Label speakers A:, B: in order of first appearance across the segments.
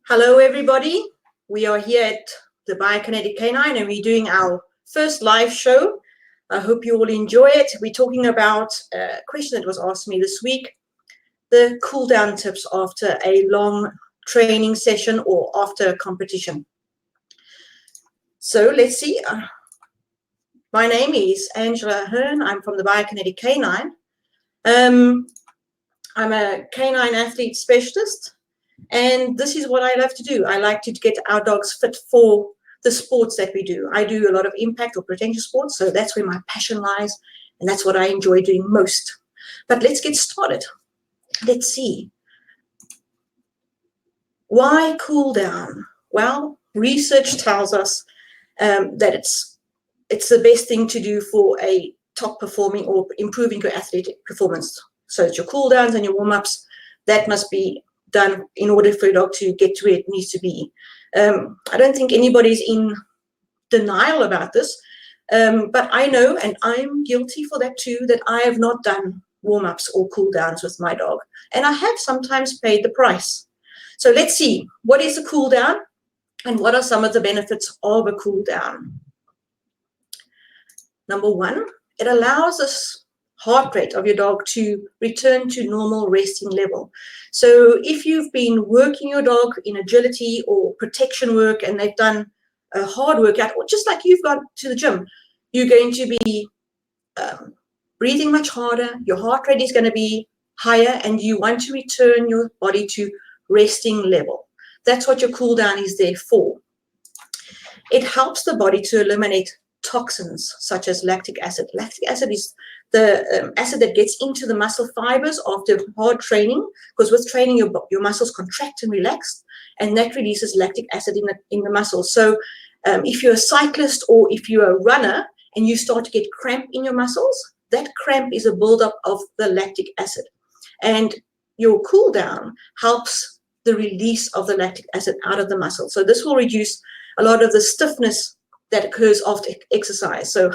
A: Hello, everybody. We are here at the Biokinetic Canine and we're doing our first live show. I hope you all enjoy it. We're talking about a question that was asked me this week, the cool down tips after a long training session or after a competition. So let's see. My name is Angela Hearn. I'm from the Biokinetic Canine. I'm a canine athlete specialist. And this is what I love to do. I like to get our dogs fit for the sports that we do. I do a lot of impact or potential sports, so that's where my passion lies, and that's what I enjoy doing most. But let's get started. Let's see. Why cool down? Well, research tells us that it's the best thing to do for a top performing or improving your athletic performance. So it's your cool downs and your warm-ups. That must be done in order for your dog to get to where it needs to be. I don't think anybody's in denial about this, but I know, and I'm guilty for that too, that I have not done warm-ups or cool downs with my dog, and I have sometimes paid the price. So let's see, what is a cool down and what are some of the benefits of a cool down? Number one, it allows us heart rate of your dog to return to normal resting level. So if you've been working your dog in agility or protection work and they've done a hard workout, or just like you've gone to the gym, you're going to be breathing much harder, your heart rate is going to be higher, and you want to return your body to resting level. That's what your cool down is there for. It helps the body to eliminate toxins such as lactic acid. Lactic acid is the acid that gets into the muscle fibers after hard training, because with training your muscles contract and relax, and that releases lactic acid in the muscles. So if you're a cyclist or if you're a runner and you start to get cramp in your muscles, that cramp is a buildup of the lactic acid, and your cool down helps the release of the lactic acid out of the muscle. So this will reduce a lot of the stiffness that occurs after exercise. So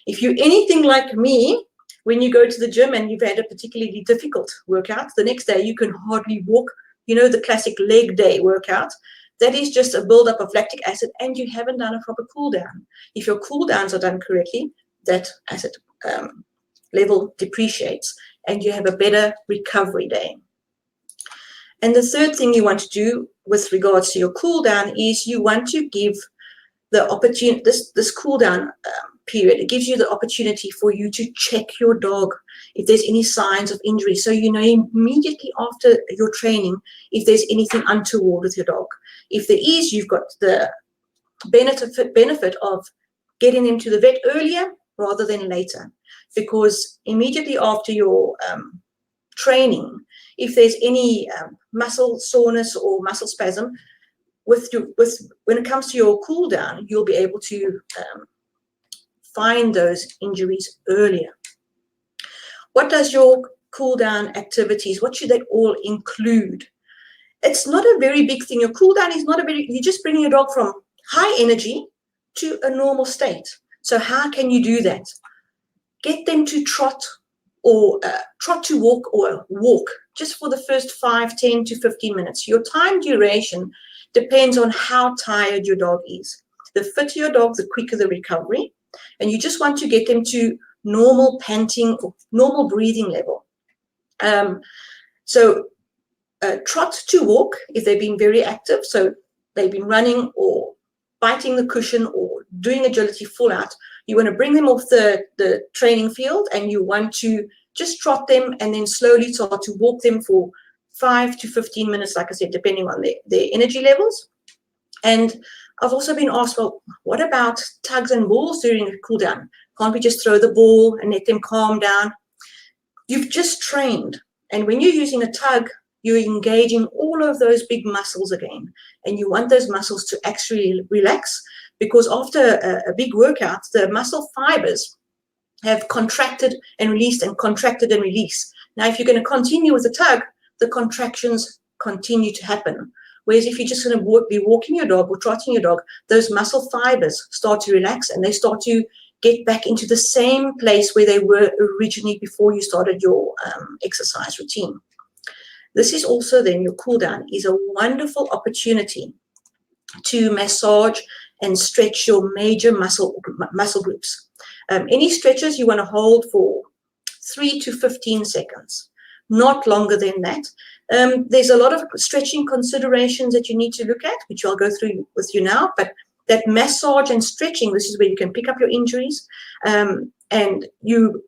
A: if you're anything like me, when you go to the gym and you've had a particularly difficult workout, the next day you can hardly walk, you know, the classic leg day workout, that is just a buildup of lactic acid and you haven't done a proper cool down. If your cool downs are done correctly, that acid level depreciates and you have a better recovery day. And the third thing you want to do with regards to your cool down is you want to give the opportunity, this cool down period, it gives you the opportunity for you to check your dog if there's any signs of injury. So you know immediately after your training if there's anything untoward with your dog. If there is, you've got the benefit of getting them to the vet earlier rather than later, because immediately after your training, if there's any muscle soreness or muscle spasm, when it comes to your cool down, you'll be able to find those injuries earlier. What does your cool down activities, what should they all include? It's not a very big thing. Your cool down is not you're just bringing your dog from high energy to a normal state. So how can you do that? Get them to trot or trot to walk or walk just for the first 5, 10 to 15 minutes. Your time duration depends on how tired your dog is. The fitter your dog, the quicker the recovery. And you just want to get them to normal panting or normal breathing level. So trot to walk if they've been very active. So they've been running or biting the cushion or doing agility full out. You want to bring them off the training field and you want to just trot them and then slowly start to walk them for 5 to 15 minutes, like I said, depending on their energy levels. And I've also been asked, well, what about tugs and balls during a cool down? Can't we just throw the ball and let them calm down? You've just trained. And when you're using a tug, you're engaging all of those big muscles again. And you want those muscles to actually relax, because after a big workout, the muscle fibers have contracted and released and contracted and released. Now, if you're going to continue with the tug, the contractions continue to happen. Whereas if you're just going to be walking your dog or trotting your dog, those muscle fibers start to relax and they start to get back into the same place where they were originally before you started your exercise routine. This is also then your cool down is a wonderful opportunity to massage and stretch your major muscle groups. Any stretches you want to hold for 3 to 15 seconds, not longer than that. There's a lot of stretching considerations that you need to look at, which I'll go through with you now, but that massage and stretching, this is where you can pick up your injuries, and you,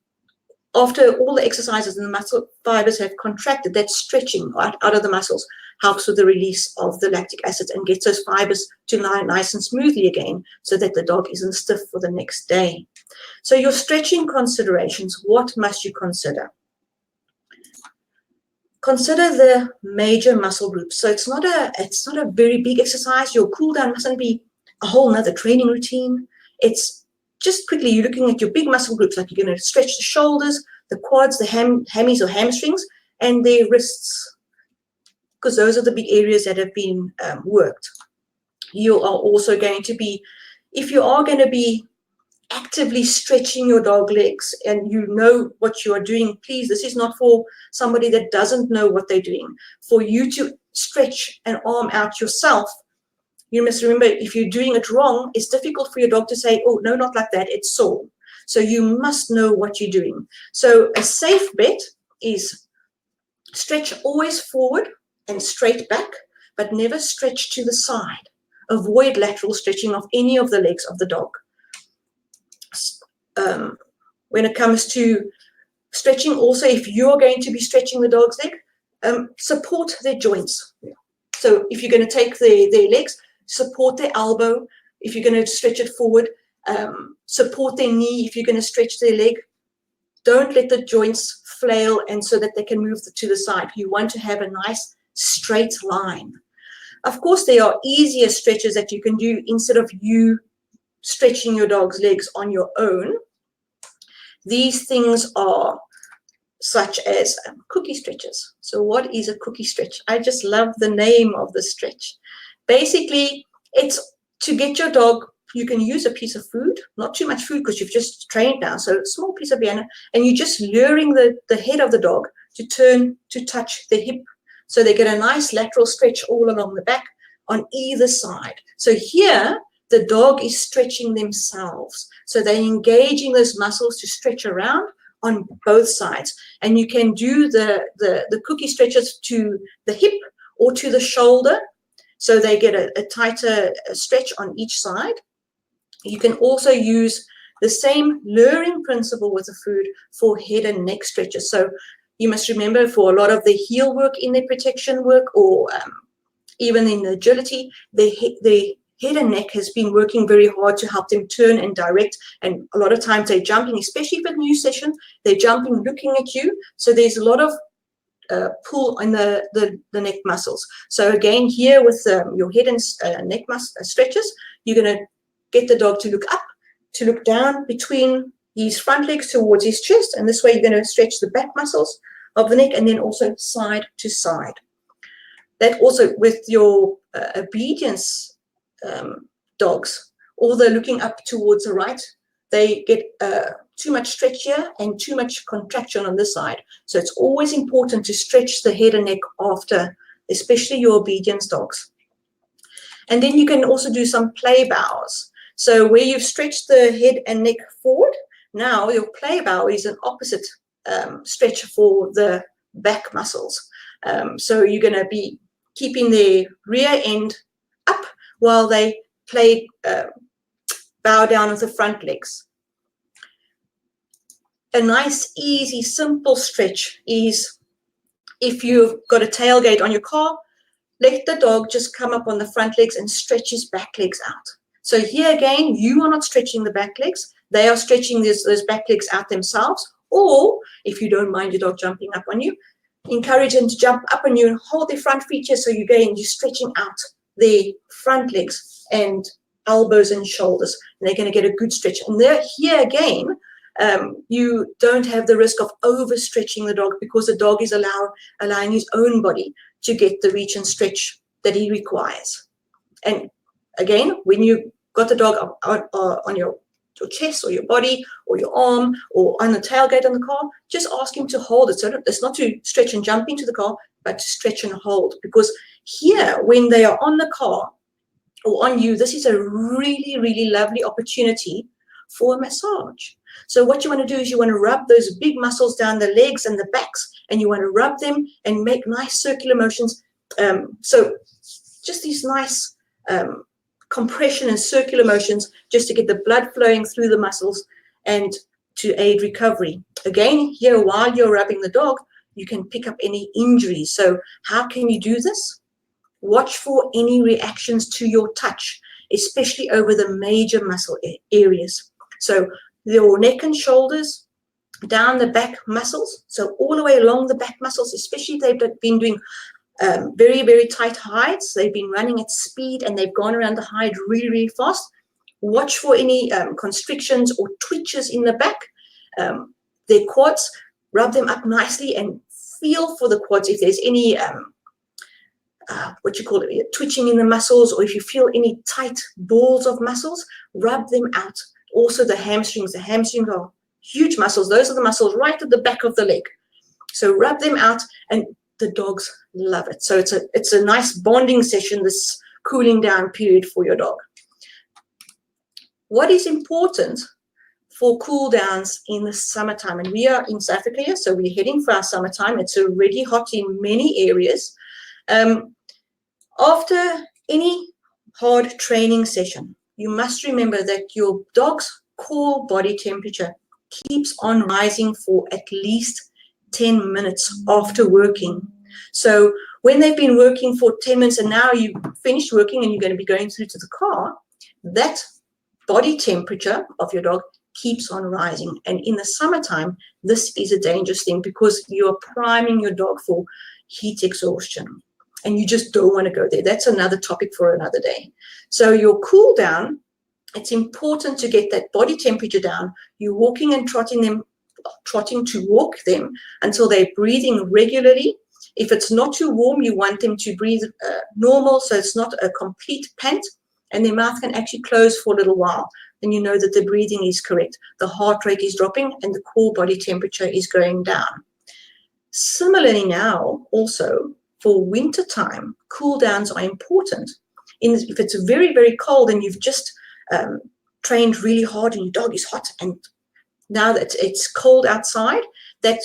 A: after all the exercises and the muscle fibers have contracted, that stretching out of the muscles helps with the release of the lactic acid and gets those fibers to lie nice and smoothly again so that the dog isn't stiff for the next day. So your stretching considerations, what must you consider? Consider the major muscle groups. So it's not a very big exercise. Your cool down mustn't be a whole nother training routine. It's just quickly, you're looking at your big muscle groups, like you're going to stretch the shoulders, the quads, the hammies or hamstrings, and the wrists, because those are the big areas that have been worked. You are also going to be, if you are going to be actively stretching your dog legs and you know what you are doing, please, this is not for somebody that doesn't know what they're doing. For you to stretch an arm out yourself, you must remember, if you're doing it wrong, it's difficult for your dog to say, oh, no, not like that, it's sore. So you must know what you're doing. So a safe bet is stretch always forward and straight back, but never stretch to the side. Avoid lateral stretching of any of the legs of the dog. When it comes to stretching, also, if you're going to be stretching the dog's leg, support their joints. So if you're going to take their legs, support their elbow. If you're going to stretch it forward, support their knee. If you're going to stretch their leg, don't let the joints flail and so that they can move to the side. You want to have a nice straight line. Of course, there are easier stretches that you can do instead of you stretching your dog's legs on your own. These things are such as cookie stretches. So what is a cookie stretch? I just love the name of the stretch. Basically, it's to get your dog, you can use a piece of food, not too much food because you've just trained now, so a small piece of banana, and you're just luring the head of the dog to turn to touch the hip. So they get a nice lateral stretch all along the back on either side. So here, the dog is stretching themselves. So they're engaging those muscles to stretch around on both sides. And you can do the cookie stretches to the hip or to the shoulder. So they get a tighter stretch on each side. You can also use the same luring principle with the food for head and neck stretches. So you must remember, for a lot of the heel work in their protection work, or even in agility, the head and neck has been working very hard to help them turn and direct. And a lot of times they're jumping, especially if it's a new session, they're jumping, looking at you. So there's a lot of pull on the neck muscles. So again, here with your head and neck stretches, you're going to get the dog to look up, to look down between his front legs towards his chest. And this way you're going to stretch the back muscles of the neck, and then also side to side. That also with your obedience dogs, although looking up towards the right, they get too much stretch here and too much contraction on this side. So it's always important to stretch the head and neck after, especially your obedience dogs. And then you can also do some play bows. So where you've stretched the head and neck forward, now your play bow is an opposite stretch for the back muscles. So you're going to be keeping the rear end up while they play bow down with the front legs. A nice, easy, simple stretch is if you've got a tailgate on your car, let the dog just come up on the front legs and stretch his back legs out. So here again, you are not stretching the back legs. They are stretching those back legs out themselves. Or if you don't mind your dog jumping up on you, encourage them to jump up on you and hold their front feet here. So you're stretching out the front legs and elbows and shoulders. And they're going to get a good stretch. And here again, you don't have the risk of overstretching the dog, because the dog is allowing his own body to get the reach and stretch that he requires. And again, when you got the dog on your chest or your body or your arm or on the tailgate on the car, just ask him to hold it. So it's not to stretch and jump into the car, but to stretch and hold. Because here, when they are on the car or on you, this is a really, really lovely opportunity for a massage. So what you want to do is you want to rub those big muscles down the legs and the backs, and you want to rub them and make nice circular motions. So just these nice compression and circular motions just to get the blood flowing through the muscles and to aid recovery. Again, here while you're rubbing the dog, you can pick up any injuries. So how can you do this? Watch for any reactions to your touch, especially over the major muscle areas. So your neck and shoulders, down the back muscles, so all the way along the back muscles, especially if they've been doing very, very tight hides, they've been running at speed and they've gone around the hide really, really fast. Watch for any constrictions or twitches in the back. Their quads, rub them up nicely and feel for the quads if there's any twitching in the muscles, or if you feel any tight balls of muscles, rub them out. Also the hamstrings are huge muscles. Those are the muscles right at the back of the leg. So rub them out, and the dogs love it. So it's a nice bonding session, this cooling down period for your dog. What is important for cool downs in the summertime? And we are in South Africa here, so we're heading for our summertime. It's already hot in many areas. After any hard training session, you must remember that your dog's core body temperature keeps on rising for at least 10 minutes after working. So when they've been working for 10 minutes and now you finished working and you're going to be going through to the car, that body temperature of your dog keeps on rising. And in the summertime, this is a dangerous thing because you're priming your dog for heat exhaustion. And you just don't want to go there. That's another topic for another day. So your cool down, it's important to get that body temperature down. You're walking and trotting to walk them until they're breathing regularly. If it's not too warm, you want them to breathe normal, so it's not a complete pant, and their mouth can actually close for a little while. Then you know that the breathing is correct. The heart rate is dropping and the core body temperature is going down. Similarly now, also, for winter time, cool downs are important. If it's very, very cold and you've just trained really hard and your dog is hot, and now that it's cold outside, that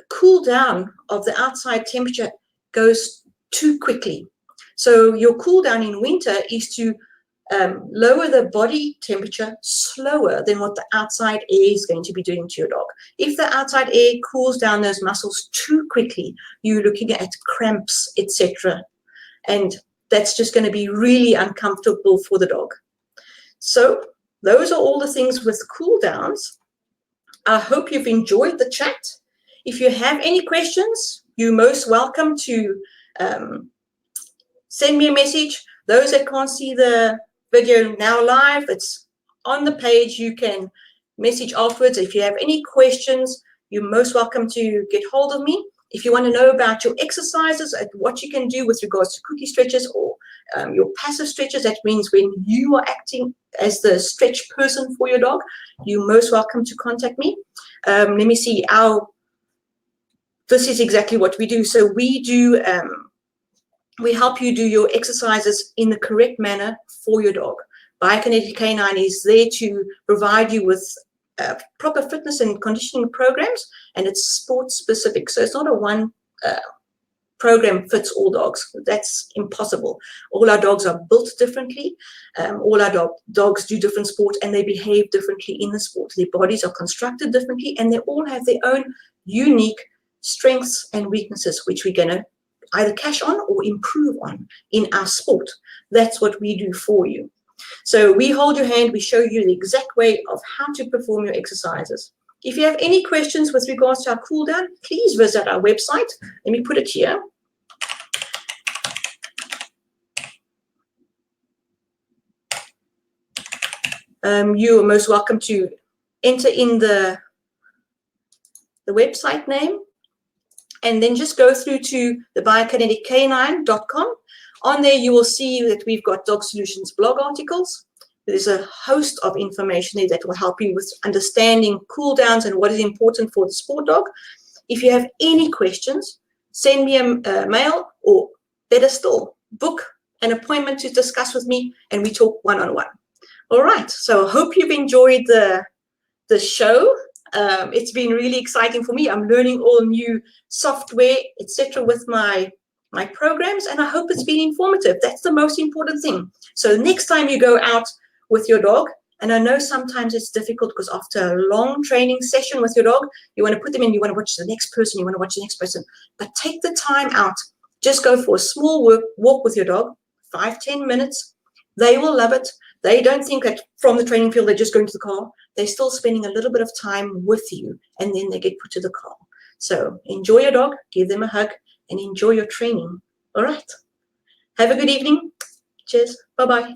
A: cool down of the outside temperature goes too quickly. So your cool down in winter is to lower the body temperature slower than what the outside air is going to be doing to your dog. If the outside air cools down those muscles too quickly, you're looking at cramps, etc. And that's just going to be really uncomfortable for the dog. So those are all the things with cool downs. I hope you've enjoyed the chat. If you have any questions, you're most welcome to send me a message. Those that can't see the video now live, it's on the page. You can message afterwards. If you have any questions, you're most welcome to get hold of me. If you want to know about your exercises and what you can do with regards to cookie stretches or your passive stretches, that means when you are acting as the stretch person for your dog, you're most welcome to contact me. Let me see. This is exactly what we do. So we do, we help you do your exercises in the correct manner for your dog. Biokinetic Canine is there to provide you with proper fitness and conditioning programs, and it's sport specific. So it's not a one program fits all dogs. That's impossible. All our dogs are built differently. All our dogs do different sports and they behave differently in the sport. Their bodies are constructed differently and they all have their own unique strengths and weaknesses, which we're going to either cash on or improve on in our sport. That's what we do for you. So we hold your hand, we show you the exact way of how to perform your exercises. If you have any questions with regards to our cool down, please visit our website. Let me put it here. You are most welcome to enter in the website name and then just go through to the biokineticcanine.com. On there, you will see that we've got Dog Solutions blog articles. There's a host of information there that will help you with understanding cool downs and what is important for the sport dog. If you have any questions, send me a mail, or better still, book an appointment to discuss with me and we talk one-on-one. All right, so hope you've enjoyed the show. It's been really exciting for me. I'm learning all new software, etc., with my programs, and I hope it's been informative. That's the most important thing. So next time you go out with your dog, and I know sometimes it's difficult because after a long training session with your dog, you want to put them in, you want to watch the next person, you want to watch the next person, but take the time out. Just go for a small walk with your dog, 5-10 minutes. They will love it. They don't think that from the training field they're just going to the car. They're still spending a little bit of time with you, and then they get put to the car. So enjoy your dog, give them a hug, and enjoy your training. All right. Have a good evening. Cheers. Bye-bye.